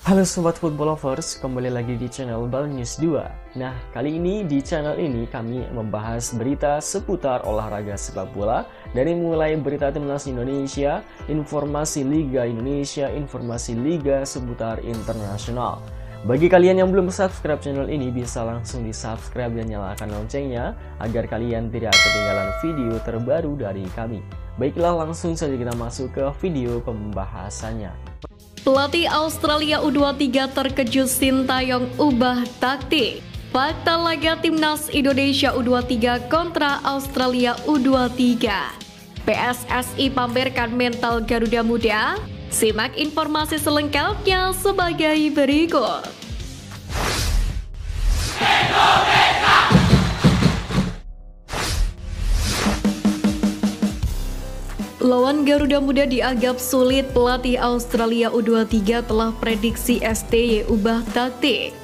Halo Sobat Football Lovers, kembali lagi di channel Bal News 2. Nah, kali ini di channel ini kami membahas berita seputar olahraga sepak bola. Dari mulai berita timnas Indonesia, informasi Liga Indonesia, informasi Liga seputar internasional. Bagi kalian yang belum subscribe channel ini, bisa langsung di subscribe dan nyalakan loncengnya agar kalian tidak ketinggalan video terbaru dari kami. Baiklah, langsung saja kita masuk ke video pembahasannya. Pelatih Australia U23 terkejut Sintayong ubah taktik. Fakta laga timnas Indonesia U23 kontra Australia U23. PSSI pamerkan mental Garuda Muda. Simak informasi selengkapnya sebagai berikut. Lawan Garuda Muda dianggap sulit, pelatih Australia U23 telah prediksi STY ubah taktik.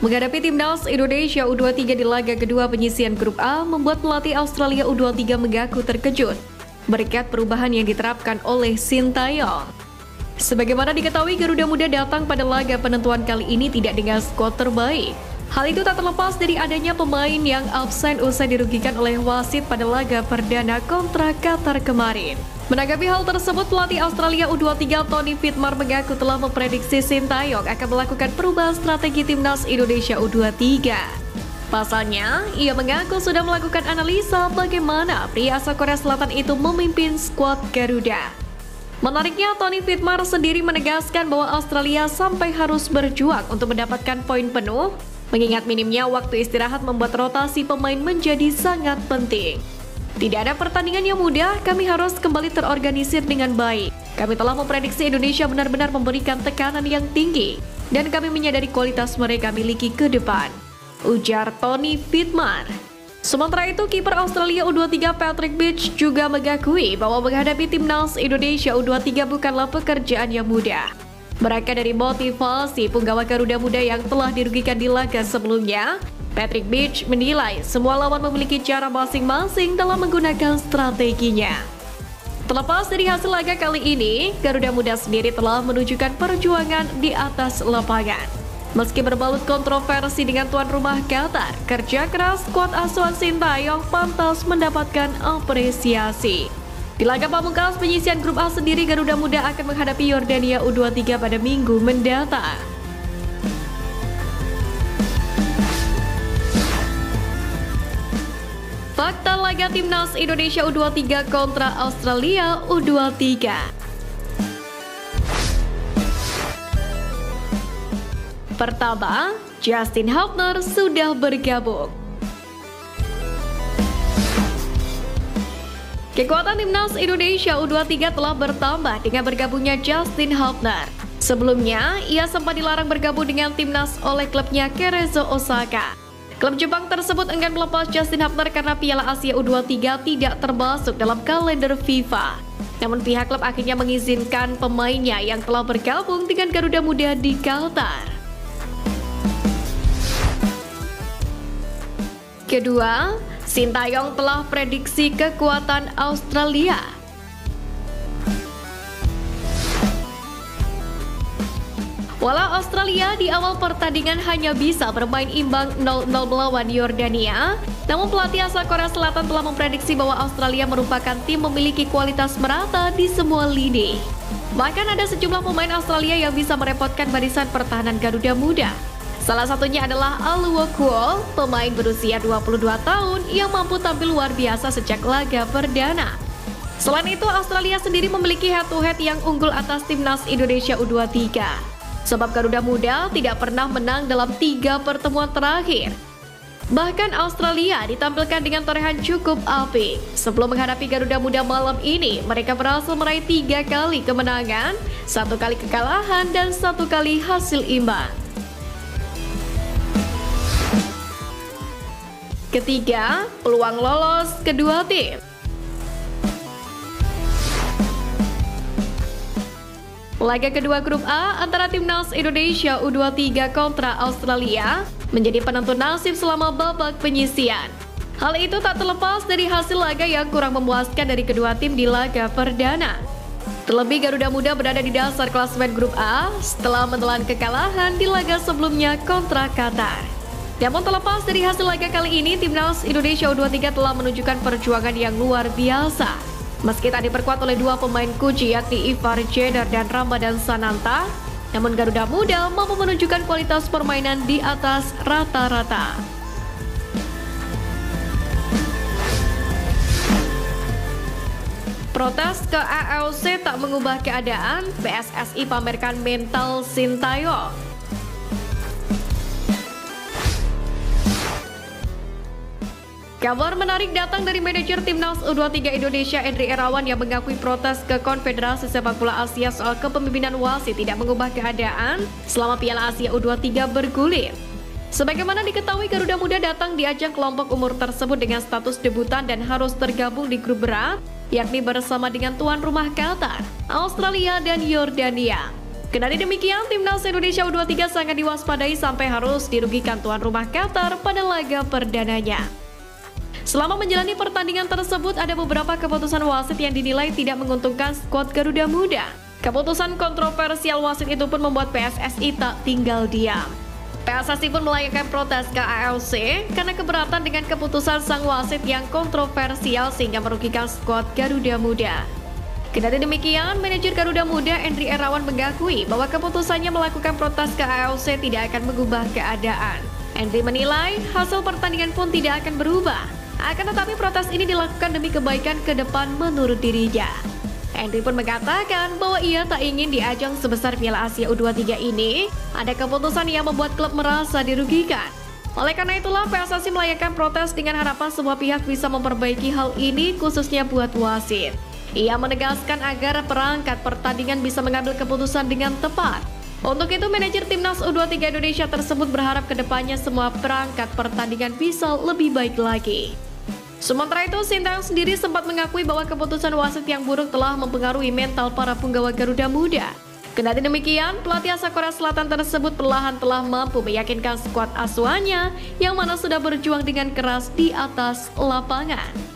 Menghadapi timnas Indonesia U23 di laga kedua penyisian grup A, membuat pelatih Australia U23 mengaku terkejut berkat perubahan yang diterapkan oleh Sintayong. Sebagaimana diketahui, Garuda Muda datang pada laga penentuan kali ini tidak dengan skuad terbaik. Hal itu tak terlepas dari adanya pemain yang absen usai dirugikan oleh wasit pada laga perdana kontra Qatar kemarin. Menanggapi hal tersebut, pelatih Australia U23 Tony Fitmar mengaku telah memprediksi Sintayong akan melakukan perubahan strategi timnas Indonesia U23. Pasalnya, ia mengaku sudah melakukan analisa bagaimana pria asal Korea Selatan itu memimpin skuad Garuda. Menariknya, Tony Fitmar sendiri menegaskan bahwa Australia sampai harus berjuang untuk mendapatkan poin penuh, mengingat minimnya waktu istirahat membuat rotasi pemain menjadi sangat penting. Tidak ada pertandingan yang mudah, kami harus kembali terorganisir dengan baik. Kami telah memprediksi Indonesia benar-benar memberikan tekanan yang tinggi, dan kami menyadari kualitas mereka miliki ke depan, ujar Tony Fitmar. Sementara itu, kiper Australia U23 Patrick Beach juga mengakui bahwa menghadapi timnas Indonesia U23 bukanlah pekerjaan yang mudah. Berangkat dari motivasi punggawa Garuda Muda yang telah dirugikan di laga sebelumnya, Patrick Beach menilai semua lawan memiliki cara masing-masing dalam menggunakan strateginya. Terlepas dari hasil laga kali ini, Garuda Muda sendiri telah menunjukkan perjuangan di atas lapangan. Meski berbalut kontroversi dengan tuan rumah Qatar, kerja keras skuad asuhan Sintayong pantas mendapatkan apresiasi. Di laga pamungkas penyisian grup A sendiri, Garuda Muda akan menghadapi Yordania U23 pada Minggu mendatang. Fakta laga timnas Indonesia U23 kontra Australia U23. Pertama, Justin Hubner sudah bergabung. Kekuatan timnas Indonesia U23 telah bertambah dengan bergabungnya Justin Hubner. Sebelumnya, ia sempat dilarang bergabung dengan timnas oleh klubnya Cerezo Osaka. Klub Jepang tersebut enggan melepas Justin Hubner karena Piala Asia U23 tidak termasuk dalam kalender FIFA. Namun pihak klub akhirnya mengizinkan pemainnya yang telah bergabung dengan Garuda Muda di Qatar. Kedua, Sintayong telah prediksi kekuatan Australia. Walau Australia di awal pertandingan hanya bisa bermain imbang 0-0 melawan Yordania, namun pelatih asal Korea Selatan telah memprediksi bahwa Australia merupakan tim memiliki kualitas merata di semua lini. Bahkan ada sejumlah pemain Australia yang bisa merepotkan barisan pertahanan Garuda Muda. Salah satunya adalah Aluo Kuo, pemain berusia 22 tahun yang mampu tampil luar biasa sejak laga perdana. Selain itu, Australia sendiri memiliki head-to-head yang unggul atas timnas Indonesia U23. Sebab Garuda Muda tidak pernah menang dalam 3 pertemuan terakhir. Bahkan Australia ditampilkan dengan torehan cukup apik. Sebelum menghadapi Garuda Muda malam ini, mereka berhasil meraih 3 kali kemenangan, 1 kali kekalahan, dan 1 kali hasil imbang. Ketiga, peluang lolos kedua tim. Laga kedua grup A antara timnas Indonesia U23 kontra Australia menjadi penentu nasib selama babak penyisian. Hal itu tak terlepas dari hasil laga yang kurang memuaskan dari kedua tim di laga perdana. Terlebih Garuda Muda berada di dasar klasemen grup A setelah menelan kekalahan di laga sebelumnya kontra Qatar. Namun terlepas dari hasil laga kali ini, Timnas Indonesia U23 telah menunjukkan perjuangan yang luar biasa. Meski tak diperkuat oleh dua pemain kunci yakni Ivar Jenner dan Ramadan Sananta, namun Garuda Muda mampu menunjukkan kualitas permainan di atas rata-rata. Protes ke AOC tak mengubah keadaan, PSSI pamerkan mental Sintayong. Kabar menarik datang dari manajer Timnas U23 Indonesia Endri Irawan yang mengakui protes ke Konfederasi Sepak Bola Asia soal kepemimpinan wasit tidak mengubah keadaan selama Piala Asia U23 bergulir. Sebagaimana diketahui, Garuda Muda datang di ajang kelompok umur tersebut dengan status debutan dan harus tergabung di grup berat, yakni bersama dengan tuan rumah Qatar, Australia, dan Yordania. Kendati demikian, Timnas Indonesia U23 sangat diwaspadai sampai harus dirugikan tuan rumah Qatar pada laga perdananya. Selama menjalani pertandingan tersebut, ada beberapa keputusan wasit yang dinilai tidak menguntungkan skuad Garuda Muda. Keputusan kontroversial wasit itu pun membuat PSSI tak tinggal diam. PSSI pun melayangkan protes ke AOC karena keberatan dengan keputusan sang wasit yang kontroversial sehingga merugikan skuad Garuda Muda. Kendati demikian, manajer Garuda Muda Endri Irawan mengakui bahwa keputusannya melakukan protes ke AOC tidak akan mengubah keadaan. Endri menilai hasil pertandingan pun tidak akan berubah. Akan tetapi protes ini dilakukan demi kebaikan ke depan menurut dirinya. Endri pun mengatakan bahwa ia tak ingin di ajang sebesar Piala Asia U23 ini ada keputusan yang membuat klub merasa dirugikan. Oleh karena itulah PSSI melayangkan protes dengan harapan semua pihak bisa memperbaiki hal ini khususnya buat wasit. Ia menegaskan agar perangkat pertandingan bisa mengambil keputusan dengan tepat. Untuk itu manajer Timnas U23 Indonesia tersebut berharap kedepannya semua perangkat pertandingan bisa lebih baik lagi. Sementara itu, Sintayong sendiri sempat mengakui bahwa keputusan wasit yang buruk telah mempengaruhi mental para punggawa Garuda Muda. Kendati demikian, pelatih asal Korea Selatan tersebut perlahan telah mampu meyakinkan skuad asuhannya yang mana sudah berjuang dengan keras di atas lapangan.